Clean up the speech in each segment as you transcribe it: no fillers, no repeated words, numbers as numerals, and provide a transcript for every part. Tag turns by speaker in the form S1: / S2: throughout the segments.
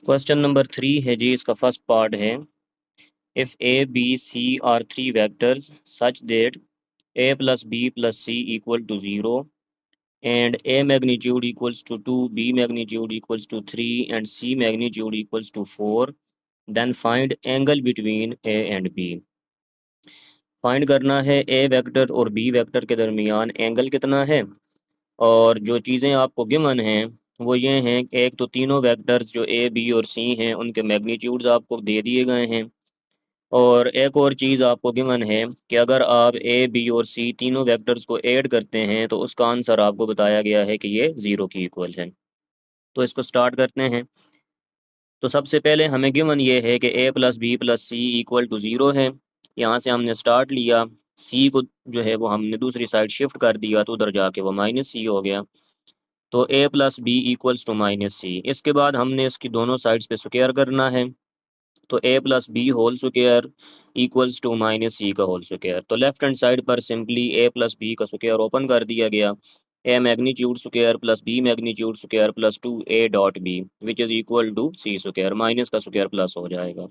S1: Question number 3 है जी, इसका फर्स्ट पार्ट है। If a b c are three vectors such that a plus B plus C equal to 0 and a magnitude equals to 2, b magnitude equals to 3 and c magnitude equals to 4, then find angle between a and b। Find करना है ए vector और B vector के दरमियान angle कितना है। और जो चीज़ें आपको गिवन हैं वो ये हैं, एक तो तीनों वेक्टर्स जो ए बी और सी हैं उनके मैग्नीट्यूड्स आपको दे दिए गए हैं। और एक और चीज़ आपको गिवन है कि अगर आप ए बी और सी तीनों वेक्टर्स को ऐड करते हैं तो उसका आंसर आपको बताया गया है कि ये 0 की इक्वल है। तो इसको स्टार्ट करते हैं। तो सबसे पहले हमें गिवन ये है कि ए plus B plus C equal to 0 है। यहाँ से हमने स्टार्ट लिया, सी को जो है वो हमने दूसरी साइड शिफ्ट कर दिया तो उधर जाके वो माइनस सी हो गया। तो A plus B equals to minus C. इसके बाद हमने इसकी दोनों साइड्स पे स्क्वायर करना है। तो A plus B whole square equals to minus C का होल स्क्वायर। तो लेफ्ट हैंड साइड पर सिंपली ए प्लस बी का स्क्वायर ओपन कर दिया गया। A magnitude square plus B magnitude square plus 2 A dot B which is equal to C square, minus का square plus हो जाएगा।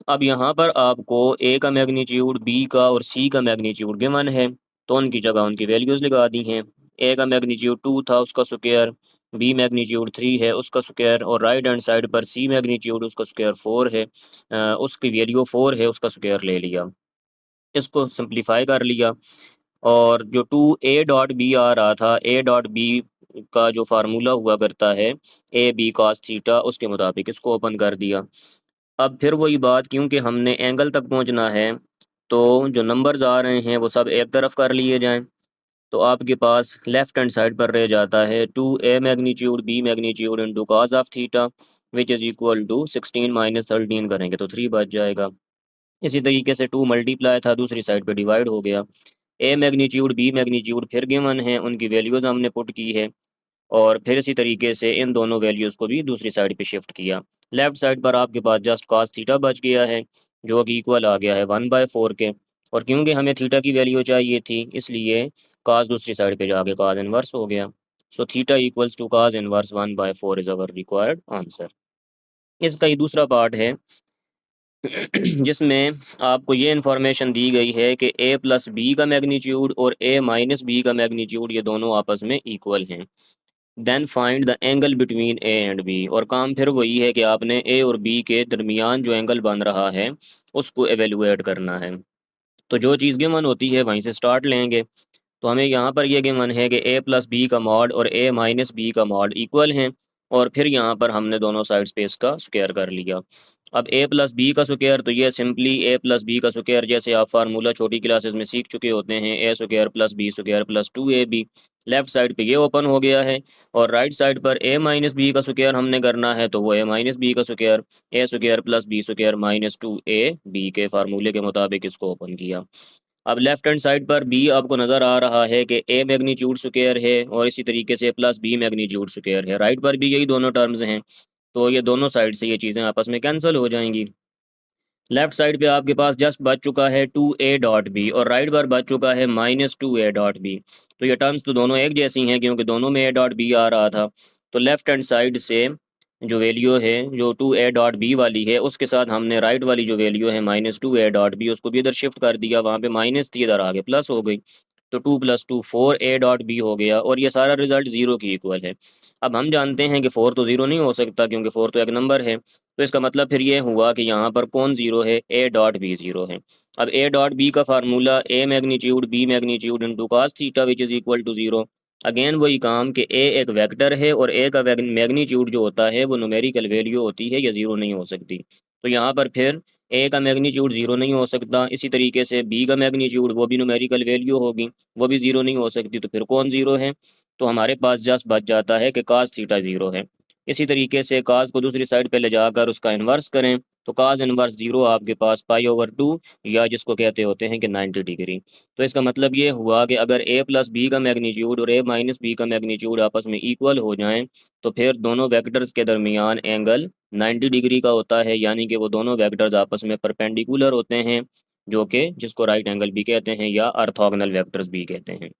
S1: अब यहाँ पर आपको ए का मैग्नीट्यूड, बी का और सी का मैग्नीट्यूड गिवन है तो उनकी जगह उनकी वैल्यूज़ लगा दी हैं। ए का मैग्नीट्यूड 2 था, उसका स्क्वायर, बी मैग्नीट्यूड 3 है उसका स्क्वायर, और राइट हैंड साइड पर सी मैग्नीट्यूड उसका स्क्वायर 4 है, उसकी वैल्यू 4 है, उसका स्क्वायर ले लिया। इसको सिंप्लीफाई कर लिया और जो 2 a डॉट बी आ रहा था, ए डॉट बी का जो फार्मूला हुआ करता है ए बी कॉस थीटा, उसके मुताबिक इसको ओपन कर दिया। अब फिर वही बात, क्योंकि हमने एंगल तक पहुंचना है तो जो नंबर्स आ रहे हैं वो सब एक तरफ कर लिए जाएं। तो आपके पास लेफ्ट हैंड साइड पर रह जाता है 2a magnitude b magnitude into cos of theta which is equal to 16 minus 13 करेंगे तो 3 बच जाएगा। इसी तरीके से 2 मल्टीप्लाई था, दूसरी साइड पे डिवाइड हो गया। ए मैग्नीट्यूड बी मैग्नीट्यूड फिर गिवन है, उनकी वैल्यूज़ हमने पुट की है और फिर इसी तरीके से इन दोनों वैल्यूज़ को भी दूसरी साइड पे शिफ्ट किया। लेफ्ट साइड पर आपके पास जस्ट cos थीटा बच गया है जो कि इक्वल आ गया है 1/4 के। और क्योंकि हमें थीटा की वैल्यू चाहिए थी इसलिए cos दूसरी साइड पे जाके cos इनवर्स हो गया। So theta equals to cos inverse 1/4 is our required answer. इसका ही दूसरा पार्ट है जिसमें आपको ये इन्फॉर्मेशन दी गई है कि ए प्लस बी का मैग्नीट्यूड और ए माइनस बी का मैग्नीट्यूड ये दोनों आपस में इक्वल हैं। Then find the angle between a and b. और काम फिर वही है कि आपने ए और बी के दरमियान जो एंगल बन रहा है उसको एवेलुएट करना है। तो जो चीज़ गिवन होती है वहीं से स्टार्ट लेंगे। तो हमें यहाँ पर ये गिवन है कि ए प्लस बी का मॉड और ए माइनस बी का मॉड इक्वल हैं। और फिर यहाँ पर हमने दोनों साइड पे इसका स्क्वायर कर लिया। अब ए प्लस बी का स्क्वायर, तो ये सिंपली ए प्लस बी का स्क्वायर, जैसे आप फार्मूला छोटी क्लासेस में सीख चुके होते हैं, A square plus B square plus 2ab। Left side पे ये ओपन हो गया है और राइट साइड पर ए माइनस बी का स्क्वायर हमने करना है तो वो ए माइनस बी का square, A square plus B square minus 2ab के फार्मूले के मुताबिक इसको ओपन किया। अब लेफ्ट हैंड साइड पर बी आपको नज़र आ रहा है कि ए मैग्नीट्यूड स्क्वायर है और इसी तरीके से प्लस बी मैग्नीट्यूड स्क्वायर है, राइट पर भी यही दोनों टर्म्स हैं। तो ये दोनों साइड से ये चीज़ें आपस में कैंसिल हो जाएंगी। लेफ्ट साइड पे आपके पास जस्ट बच चुका है 2a डॉट बी और राइट पर बच चुका है -2a डॉट बी। तो ये टर्म्स तो दोनों एक जैसी हैं क्योंकि दोनों में a डॉट बी आ रहा था। तो लेफ्ट हैंड साइड से जो वैल्यू है जो 2a डॉट बी वाली है उसके साथ हमने राइट वाली जो वैल्यू है -2a डॉट बी उसको भी इधर शिफ्ट कर दिया, वहाँ पे माइनस थी इधर आगे प्लस हो गई। तो 2 + 2 4a डॉट बी हो गया और ये सारा रिजल्ट 0 की इक्वल है। अब हम जानते हैं कि 4 तो 0 नहीं हो सकता क्योंकि 4 तो एक नंबर है। तो इसका मतलब फिर ये हुआ कि यहाँ पर कौन 0 है, ए डॉट बी 0 है। अब ए डॉट बी का formula a magnitude b magnitude into cos theta which is equal to 0। Again वही काम कि ए एक वेक्टर है और ए का मैग्नीट्यूड जो होता है वो न्यूमेरिकल वैल्यू होती है, या 0 नहीं हो सकती। तो यहाँ पर फिर ए का मैग्नीट्यूड 0 नहीं हो सकता। इसी तरीके से बी का मैग्नीट्यूड वो भी न्यूमेरिकल वैल्यू होगी, वो भी 0 नहीं हो सकती। तो फिर कौन 0 है, तो हमारे पास जस्ट बच जाता है कि cos थीटा 0 है। इसी तरीके से cos को दूसरी साइड पे ले जाकर उसका इन्वर्स करें तो cos इन्वर्स 0 आपके पास पाई/2 या जिसको कहते होते हैं कि 90 डिग्री। तो इसका मतलब ये हुआ कि अगर a प्लस बी का मैग्नीट्यूड और a माइनस बी का मैग्नीट्यूड आपस में इक्वल हो जाएं तो फिर दोनों वेक्टर्स के दरमियान एंगल 90 डिग्री का होता है, यानी कि वो दोनों वेक्टर्स आपस में परपेंडिकुलर होते हैं, जो कि जिसको राइट एंगल भी कहते हैं या ऑर्थोगोनल वेक्टर्स भी कहते हैं।